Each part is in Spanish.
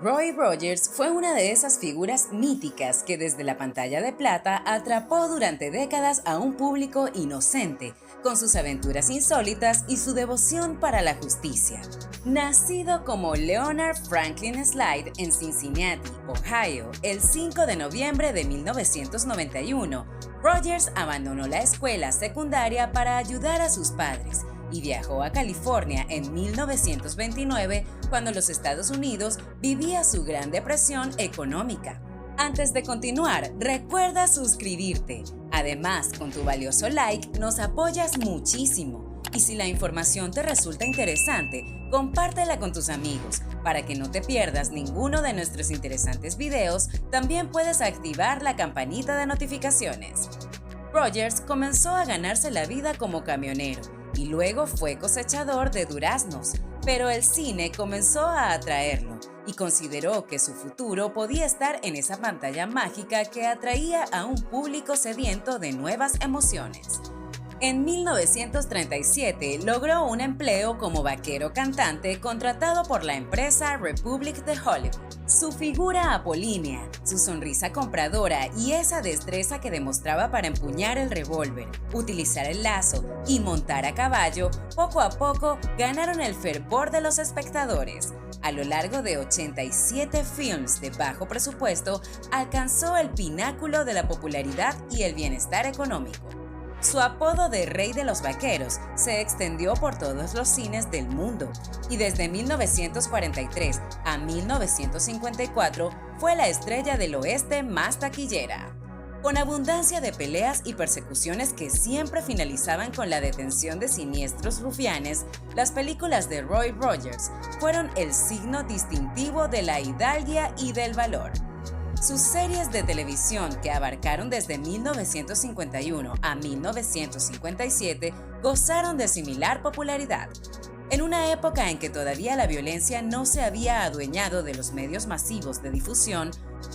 Roy Rogers fue una de esas figuras míticas que desde la pantalla de plata atrapó durante décadas a un público inocente, con sus aventuras insólitas y su devoción para la justicia. Nacido como Leonard Franklin Slide en Cincinnati, Ohio, el 5 de noviembre de 1991, Rogers abandonó la escuela secundaria para ayudar a sus padres y viajó a California en 1929 cuando los Estados Unidos vivía su Gran Depresión económica. Antes de continuar, recuerda suscribirte. Además, con tu valioso like nos apoyas muchísimo. Y si la información te resulta interesante, compártela con tus amigos. Para que no te pierdas ninguno de nuestros interesantes videos, también puedes activar la campanita de notificaciones. Rogers comenzó a ganarse la vida como camionero y luego fue cosechador de duraznos, pero el cine comenzó a atraerlo y consideró que su futuro podía estar en esa pantalla mágica que atraía a un público sediento de nuevas emociones. En 1937 logró un empleo como vaquero cantante contratado por la empresa Republic de Hollywood. Su figura apolínea, su sonrisa compradora y esa destreza que demostraba para empuñar el revólver, utilizar el lazo y montar a caballo, poco a poco ganaron el fervor de los espectadores. A lo largo de 87 films de bajo presupuesto, alcanzó el pináculo de la popularidad y el bienestar económico. Su apodo de Rey de los Vaqueros se extendió por todos los cines del mundo y desde 1943 a 1954 fue la estrella del oeste más taquillera. Con abundancia de peleas y persecuciones que siempre finalizaban con la detención de siniestros rufianes, las películas de Roy Rogers fueron el signo distintivo de la hidalguía y del valor. Sus series de televisión, que abarcaron desde 1951 a 1957, gozaron de similar popularidad. En una época en que todavía la violencia no se había adueñado de los medios masivos de difusión,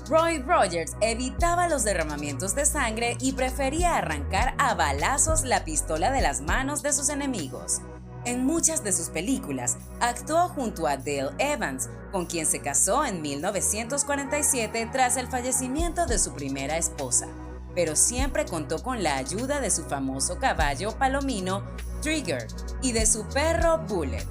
Roy Rogers evitaba los derramamientos de sangre y prefería arrancar a balazos la pistola de las manos de sus enemigos. En muchas de sus películas actuó junto a Dale Evans, con quien se casó en 1947 tras el fallecimiento de su primera esposa, pero siempre contó con la ayuda de su famoso caballo palomino, Trigger, y de su perro Bullet.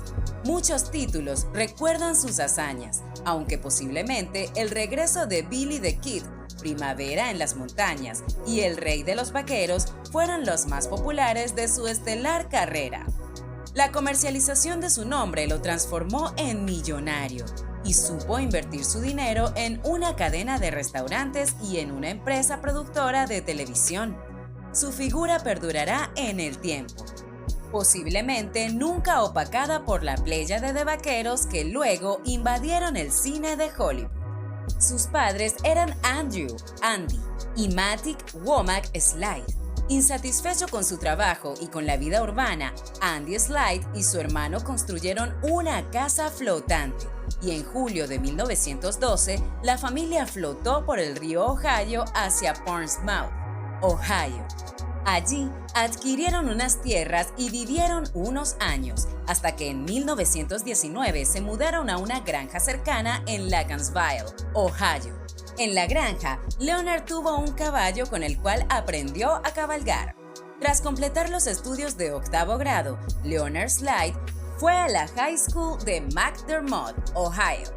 Muchos títulos recuerdan sus hazañas, aunque posiblemente el regreso de Billy the Kid, Primavera en las montañas y El Rey de los Vaqueros fueron los más populares de su estelar carrera. La comercialización de su nombre lo transformó en millonario y supo invertir su dinero en una cadena de restaurantes y en una empresa productora de televisión. Su figura perdurará en el tiempo, posiblemente nunca opacada por la pléyade de vaqueros que luego invadieron el cine de Hollywood. Sus padres eran Andrew, Andy y Matic Womack Slide. Insatisfecho con su trabajo y con la vida urbana, Andy Slide y su hermano construyeron una casa flotante y en julio de 1912 la familia flotó por el río Ohio hacia Portsmouth, Ohio. Allí adquirieron unas tierras y vivieron unos años, hasta que en 1919 se mudaron a una granja cercana en Lagansville, Ohio. En la granja, Leonard tuvo un caballo con el cual aprendió a cabalgar. Tras completar los estudios de octavo grado, Leonard Slide fue a la High School de McDermott, Ohio.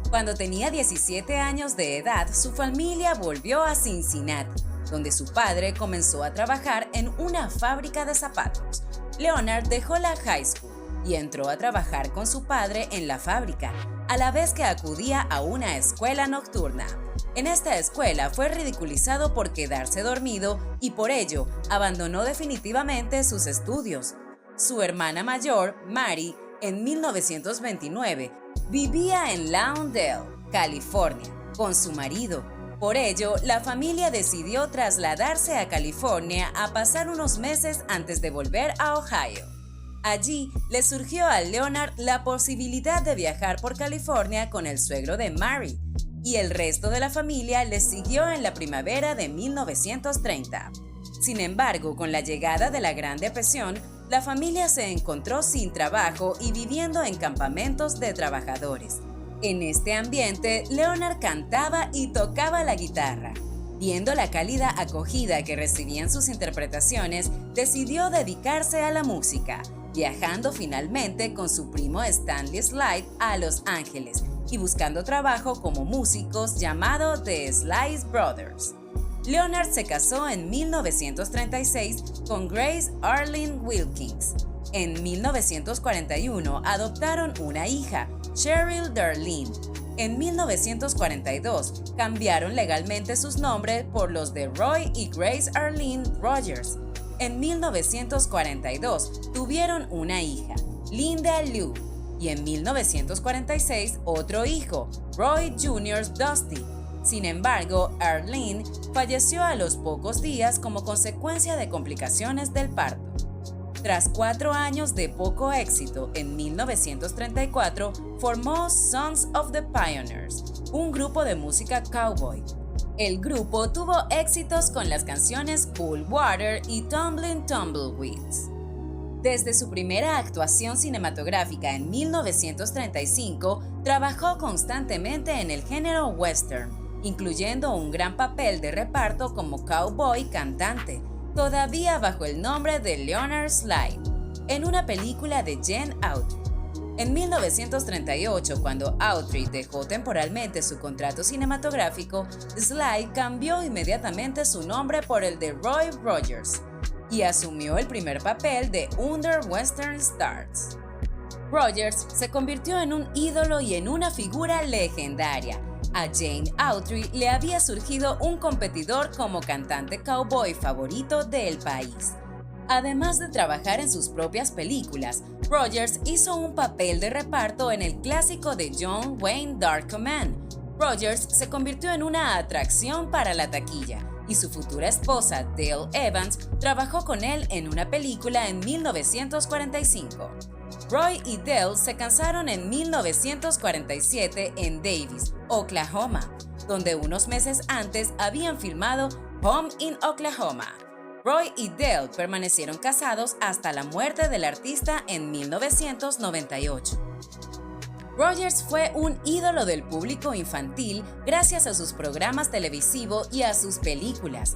Cuando tenía 17 años de edad, su familia volvió a Cincinnati, donde su padre comenzó a trabajar en una fábrica de zapatos. Leonard dejó la high school y entró a trabajar con su padre en la fábrica, a la vez que acudía a una escuela nocturna. En esta escuela fue ridiculizado por quedarse dormido y por ello abandonó definitivamente sus estudios. Su hermana mayor, Mary, en 1929, vivía en Lawndale, California, con su marido. Por ello, la familia decidió trasladarse a California a pasar unos meses antes de volver a Ohio. Allí le surgió a Leonard la posibilidad de viajar por California con el suegro de Mary, y el resto de la familia le siguió en la primavera de 1930. Sin embargo, con la llegada de la Gran Depresión, la familia se encontró sin trabajo y viviendo en campamentos de trabajadores. En este ambiente, Leonard cantaba y tocaba la guitarra. Viendo la cálida acogida que recibían sus interpretaciones, decidió dedicarse a la música, viajando finalmente con su primo Stanley Slide a Los Ángeles y buscando trabajo como músicos llamado The Slice Brothers. Leonard se casó en 1936 con Grace Arlene Wilkins. En 1941 adoptaron una hija, Cheryl Darlene. En 1942 cambiaron legalmente sus nombres por los de Roy y Grace Arlene Rogers. En 1942 tuvieron una hija, Linda Lou, y en 1946 otro hijo, Roy Jr. Dusty. Sin embargo, Arlene falleció a los pocos días como consecuencia de complicaciones del parto. Tras 4 años de poco éxito, en 1934 formó Sons of the Pioneers, un grupo de música cowboy. El grupo tuvo éxitos con las canciones Cool Water y Tumblin' Tumbleweeds. Desde su primera actuación cinematográfica en 1935, trabajó constantemente en el género western, incluyendo un gran papel de reparto como cowboy cantante, todavía bajo el nombre de Leonard Slide, en una película de Gene Autry. En 1938, cuando Autry dejó temporalmente su contrato cinematográfico, Slide cambió inmediatamente su nombre por el de Roy Rogers y asumió el primer papel de Under Western Stars. Rogers se convirtió en un ídolo y en una figura legendaria. A Gene Autry le había surgido un competidor como cantante cowboy favorito del país. Además de trabajar en sus propias películas, Rogers hizo un papel de reparto en el clásico de John Wayne Dark Command. Rogers se convirtió en una atracción para la taquilla y su futura esposa, Dale Evans, trabajó con él en una película en 1945. Roy y Dale se casaron en 1947 en Davis, Oklahoma, donde unos meses antes habían filmado Home in Oklahoma. Roy y Dale permanecieron casados hasta la muerte del artista en 1998. Rogers fue un ídolo del público infantil gracias a sus programas televisivos y a sus películas.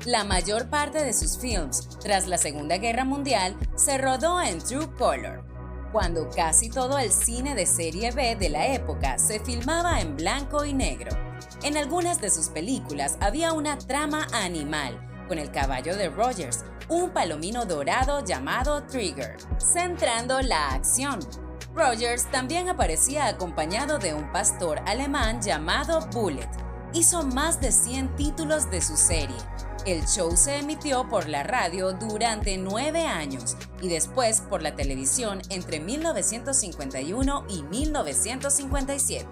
La mayor parte de sus films, tras la Segunda Guerra Mundial, se rodó en True Color, cuando casi todo el cine de serie B de la época se filmaba en blanco y negro. En algunas de sus películas había una trama animal, con el caballo de Rogers, un palomino dorado llamado Trigger, centrando la acción. Rogers también aparecía acompañado de un pastor alemán llamado Bullet. Hizo más de 100 títulos de su serie. El show se emitió por la radio durante 9 años y después por la televisión entre 1951 y 1957.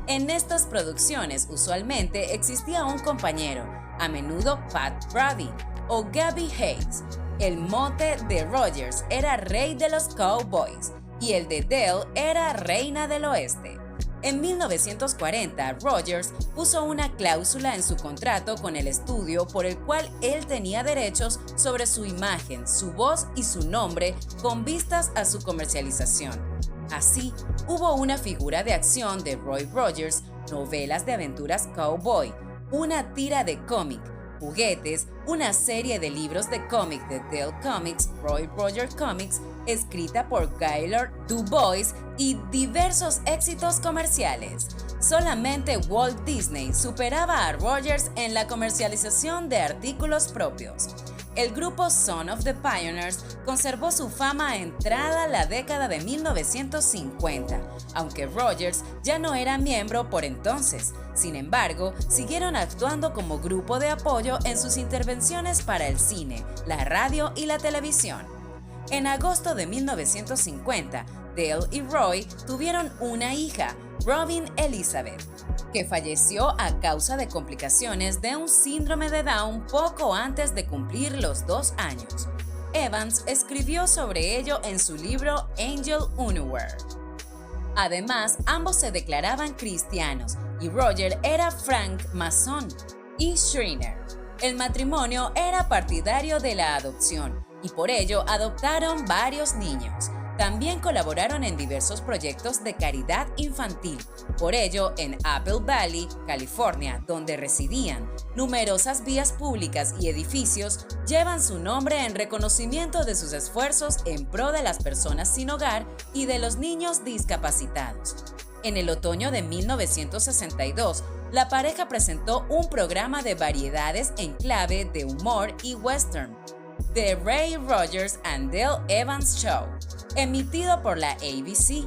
En estas producciones usualmente existía un compañero, a menudo Pat Brady o Gabby Hayes. El mote de Rogers era Rey de los Cowboys y el de Dale era Reina del Oeste. En 1940, Rogers puso una cláusula en su contrato con el estudio por el cual él tenía derechos sobre su imagen, su voz y su nombre con vistas a su comercialización. Así, hubo una figura de acción de Roy Rogers, novelas de aventuras cowboy, una tira de cómic, juguetes, una serie de libros de cómic de Dale Comics, Roy Rogers Comics, escrita por Gaylord Du Bois y diversos éxitos comerciales. Solamente Walt Disney superaba a Rogers en la comercialización de artículos propios. El grupo Sons of the Pioneers conservó su fama entrada la década de 1950, aunque Rogers ya no era miembro por entonces. Sin embargo, siguieron actuando como grupo de apoyo en sus intervenciones para el cine, la radio y la televisión. En agosto de 1950, Dale y Roy tuvieron una hija, Robin Elizabeth, que falleció a causa de complicaciones de un síndrome de Down poco antes de cumplir los 2 años. Evans escribió sobre ello en su libro Angel Unaware. Además, ambos se declaraban cristianos y Roger era franc masón y Schreiner. El matrimonio era partidario de la adopción y por ello adoptaron varios niños. También colaboraron en diversos proyectos de caridad infantil, por ello en Apple Valley, California, donde residían, numerosas vías públicas y edificios llevan su nombre en reconocimiento de sus esfuerzos en pro de las personas sin hogar y de los niños discapacitados. En el otoño de 1962, la pareja presentó un programa de variedades en clave de humor y western, The Ray Rogers and Dale Evans Show, emitido por la ABC.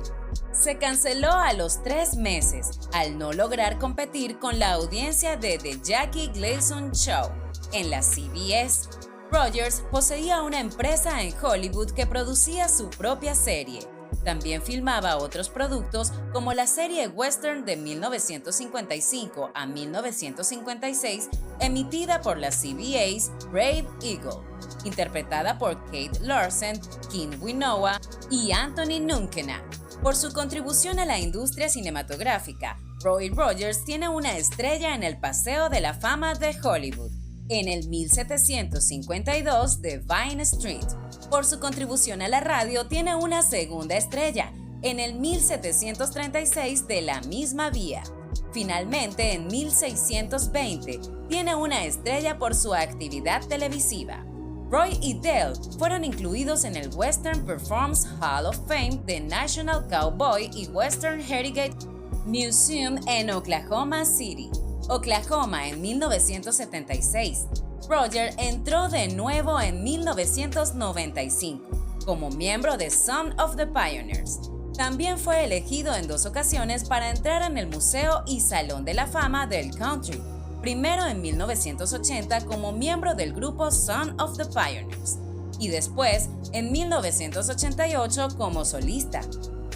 Se canceló a los 3 meses al no lograr competir con la audiencia de The Jackie Gleason Show en la CBS. Rogers poseía una empresa en Hollywood que producía su propia serie. También filmaba otros productos como la serie western de 1955 a 1956 emitida por la CBS Brave Eagle, interpretada por Kate Larson, Kim Winoa y Anthony Nunkena. Por su contribución a la industria cinematográfica, Roy Rogers tiene una estrella en el Paseo de la Fama de Hollywood, en el 1752 de Vine Street. Por su contribución a la radio tiene una segunda estrella, en el 1736 de la misma vía. Finalmente, en 1620, tiene una estrella por su actividad televisiva. Roy y Dale fueron incluidos en el Western Performance Hall of Fame de National Cowboy y Western Heritage Museum en Oklahoma City, Oklahoma en 1976. Roger entró de nuevo en 1995 como miembro de Son of the Pioneers. También fue elegido en 2 ocasiones para entrar en el Museo y Salón de la Fama del Country, primero en 1980 como miembro del grupo Son of the Pioneers y después en 1988 como solista.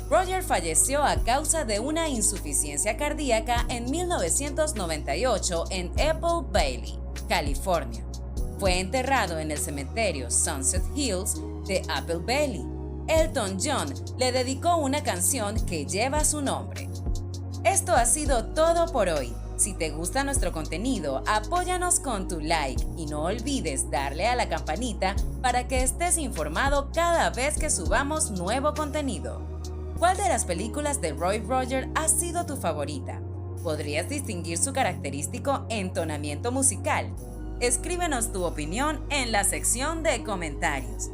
Roger falleció a causa de una insuficiencia cardíaca en 1998 en Apple Valley, California. Fue enterrado en el cementerio Sunset Hills de Apple Valley. Elton John le dedicó una canción que lleva su nombre. Esto ha sido todo por hoy. Si te gusta nuestro contenido, apóyanos con tu like y no olvides darle a la campanita para que estés informado cada vez que subamos nuevo contenido. ¿Cuál de las películas de Roy Rogers ha sido tu favorita? ¿Podrías distinguir su característico entonamiento musical? Escríbenos tu opinión en la sección de comentarios.